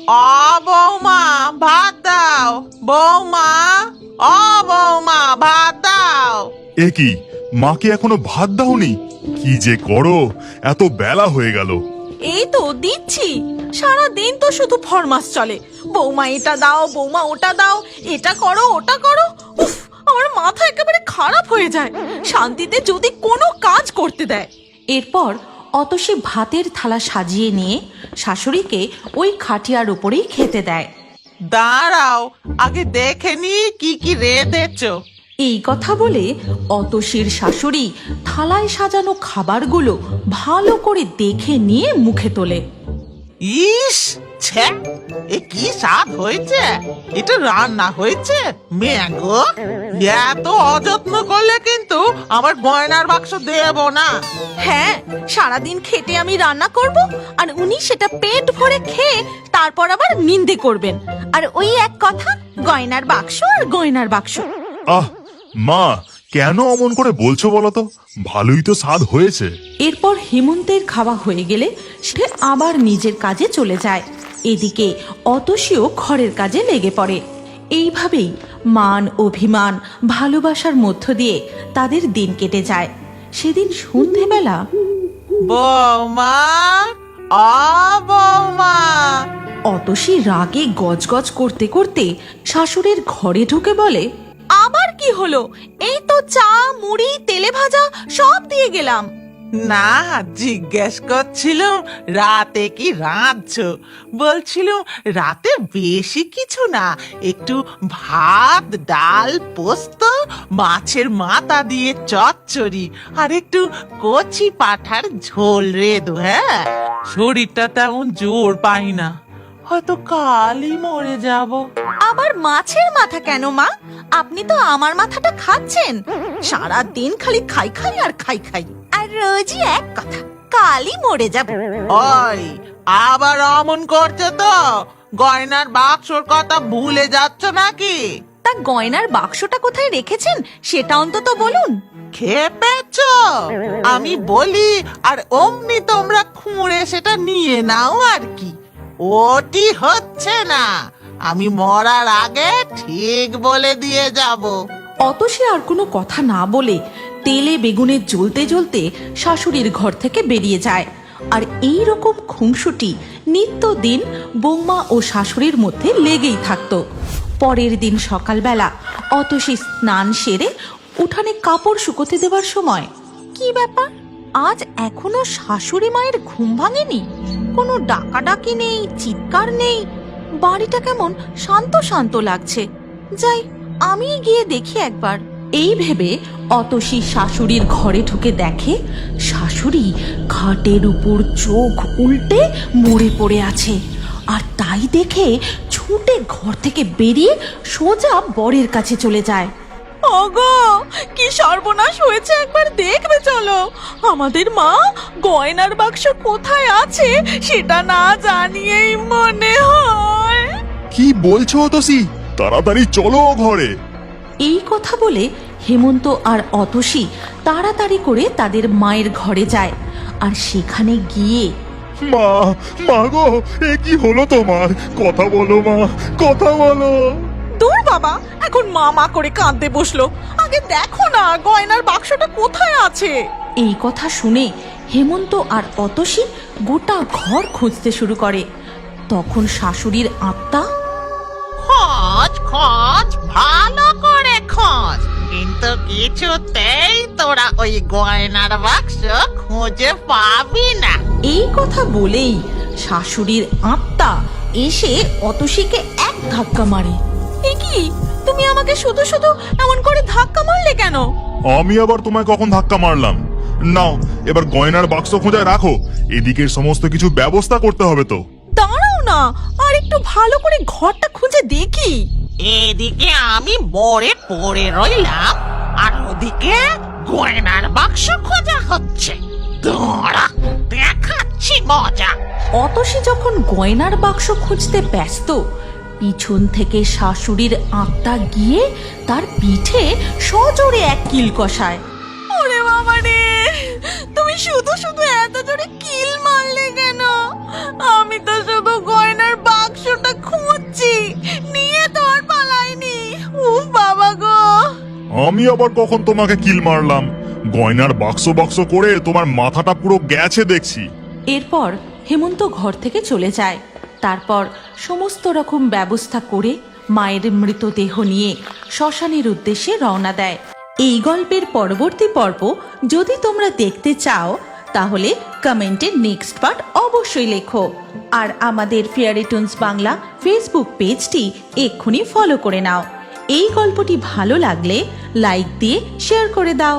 বৌমা ভাত দাও, বৌমা, বৌমা ভাত দাও। এ কি, মাকে এখনো ভাত দাওনি? কি যে করো, এত বেলা হয়ে গেল। এই তো দিচ্ছি, সারা দিন তো শুধু ফরমাস চলে, বৌমা এটা দাও, বৌমা ওটা দাও, এটা করো ওটা করো। উফ, আমার মাথা একেবারে খারাপ হয়ে যায় শান্তিতে যদি কোনো কাজ করতে দেয়। এরপর অতসী ভাতের থালা সাজিয়ে নিয়ে শাশুড়িকে ওই খাটিয়ার উপরেই খেতে দেয়। দাঁড়াও, আগে দেখে নি কি কি রেঁধেছ। এই কথা বলে অতসীর শাশুড়ি থালায় সাজানো খাবারগুলো ভালো করে দেখে নিয়ে মুখে তোলে। ইস, ছে, এ কি স্বাদ হয়েছে! এটা রান্না হয়েছে ম্যাগো। এত অযত্ন করলে কিন্তু আমার গয়নার বাক্স দেব না। হ্যাঁ, সারাদিন খেটে আমি রান্না করব, আর উনি সেটা পেট ভরে খেয়ে তারপর আবার নিন্দে করবেন, আর ওই এক কথা, গয়নার বাক্স আর গয়নার বাক্স। আহ মা, কেন অমন করে বলছো বলো তো? ভালোই তো স্বাদ হয়েছে। এরপর হেমন্তের খাওয়া হয়ে গেলে সে আবার নিজের কাজে চলে যায়। এদিকে অতসীও ঘরের কাজে লেগে পড়ে। এইভাবেই মান অভিমান ভালোবাসার মধ্য দিয়ে তাদের দিন কেটে যায়। সেদিন সন্ধেবেলা বৌমা, বৌমা। অতসী রাগে গজগজ করতে করতে শাশুড়ির ঘরে ঢুকে বলে, আবার কি হলো? এই তো চা, মুড়ি, তেলে ভাজা সব দিয়ে গেলাম। না, জিজ্ঞেস করছিলাম রাতে কি রাঁধছো। বলছিলাম রাতে বেশি কিছু না, একটু ভাত, ডাল, পোস্ত, মাছের মাথা দিয়ে চচ্চড়ি আর একটু কচি পাঁঠার ঝোল রেঁধো। হ্যাঁ, শরীরটা তেমন জোর পাই না, হয়তো কালই মরে যাব। আবার মাছের মাথা কেন মা? আপনি তো আমার মাথাটা খাচ্ছেন। সারা দিন খালি খাই খাই আর খাই খাই, আর রোজই এক কথা, কালই মরে যাব। ওই, আবার অমন করছে তো? গয়নার বাক্সর কথা ভুলে যাচ্ছ নাকি? তা গয়নার বাক্সটা কোথায় রেখেছেন সেটা অন্তত বলুন। খেপেছ? আমি বলি আর অমনি তোমরা খুঁড়ে সেটা নিয়ে নাও আর কি। ওটি হচ্ছে না, আমি মরার আগে ঠিক বলে দিয়ে যাব। অতসী আর কোনো কথা না বলে তেলে বেগুনে জ্বলতে জ্বলতে শাশুড়ির ঘর থেকে বেরিয়ে যায়। আর এই রকম খুনসুটি নিত্যদিন বৌমা ও শাশুড়ির মধ্যে লেগেই থাকতো। পরের দিন সকালবেলা অতসী স্নান সেরে উঠানে কাপড় শুকোতে দেবার সময়, কি ব্যাপার, আজ এখনো শাশুড়ি মায়ের ঘুম ভাঙেনি? কোনো ডাকাডাকি নেই, চিৎকার নেই, বাড়িটা কেমন শান্ত শান্ত লাগছে। যাই, আমি গিয়ে দেখি একবার। এই ভেবে অতসী শাশুড়ির ঘরে ঢুকে দেখে শাশুড়ি খাটের উপর চোখ উল্টে মরে পড়ে আছে। আর তাই দেখে ছুটে ঘর থেকে বেরিয়ে সোজা বরের কাছে চলে যায়। ওগো, কি সর্বনাশ হয়েছে একবার দেখবে চলো। আমাদের মা গয়নার বাক্স কোথায় আছে সেটা না জানিয়েই মনে হয়। কি বলছো অতসী? তাড়াতাড়ি চলো ঘরে। এই কথা বলে হেমন্ত আর অতসী তাড়াতাড়ি করে তাদের মায়ের ঘরে যায়। আর সেখানে গিয়ে, মা, মা গো, এ কি হলো তোমার? কথা বলো মা, কথা বলো। দূর বাবা, এখন মা মা করে কাঁদতে বসলো। আগে দেখো না গয়নার বাক্সটা কোথায় আছে। এই কথা শুনে হেমন্ত আর অতসী গোটা ঘর খুঁজতে শুরু করে। তখন শাশুড়ির আত্মা, খোঁজ খোঁজ, ভালো করে খোঁজ, কিন্তু কিছুতেই তোরা ওই গয়নার বাক্স খুঁজে পাবি না। এই কথা বলেই শাশুড়ির আত্মা এসে অতসীকে এক ধাক্কা মারে। এ কি, তুমি আমাকে শুধু শুধু এমন করে ধাক্কা মারলে কেন? আমি আবার তোমায় কখন ধাক্কা মারলাম? নাও, এবার গয়নার বাক্স খোঁজায় রাখো, এদিকের সমস্ত কিছু ব্যবস্থা করতে হবে তো। দাঁড়াও না, আর একটু ভালো করে ঘরটা খুঁজে দেখি। এদিকে আমি মরে পড়ে রইলাম, আর ওদিকে গয়নার বাক্স খোঁজা হচ্ছে। দাঁড়া, দেখাচ্ছি মজা। অতসী যখন গয়নার বাক্স খুঁজতে ব্যস্ত, পিছন থেকে শাশুড়ির আত্মা গিয়ে তার পিঠে সজোরে এক কিল কষায়। ওরে বাবা রে, তুমি শুধু শুধু এত জোরে কিল মারলে কেন? আমি তো শুধু গয়নার বাক্সটা আমি আবার কখন তোমাকে কিল মারলাম? গয়নার বাক্স বাক্স করে তোমার মাথাটা পুরো গেছে দেখছি। এরপর হেমন্ত ঘর থেকে চলে যায়। তারপর সমস্ত রকম ব্যবস্থা করে মায়ের মৃতদেহ নিয়ে শ্মশানের উদ্দেশ্যে রওনা দেয়। এই গল্পের পরবর্তী পর্ব যদি তোমরা দেখতে চাও তাহলে কমেন্টে নেক্সট পার্ট অবশ্যই লেখো। আর আমাদের ফেয়ারি টুনস বাংলা ফেসবুক পেজটি এক্ষুনি ফলো করে নাও। এই গল্পটি ভালো লাগলে লাইক দিয়ে শেয়ার করে দাও।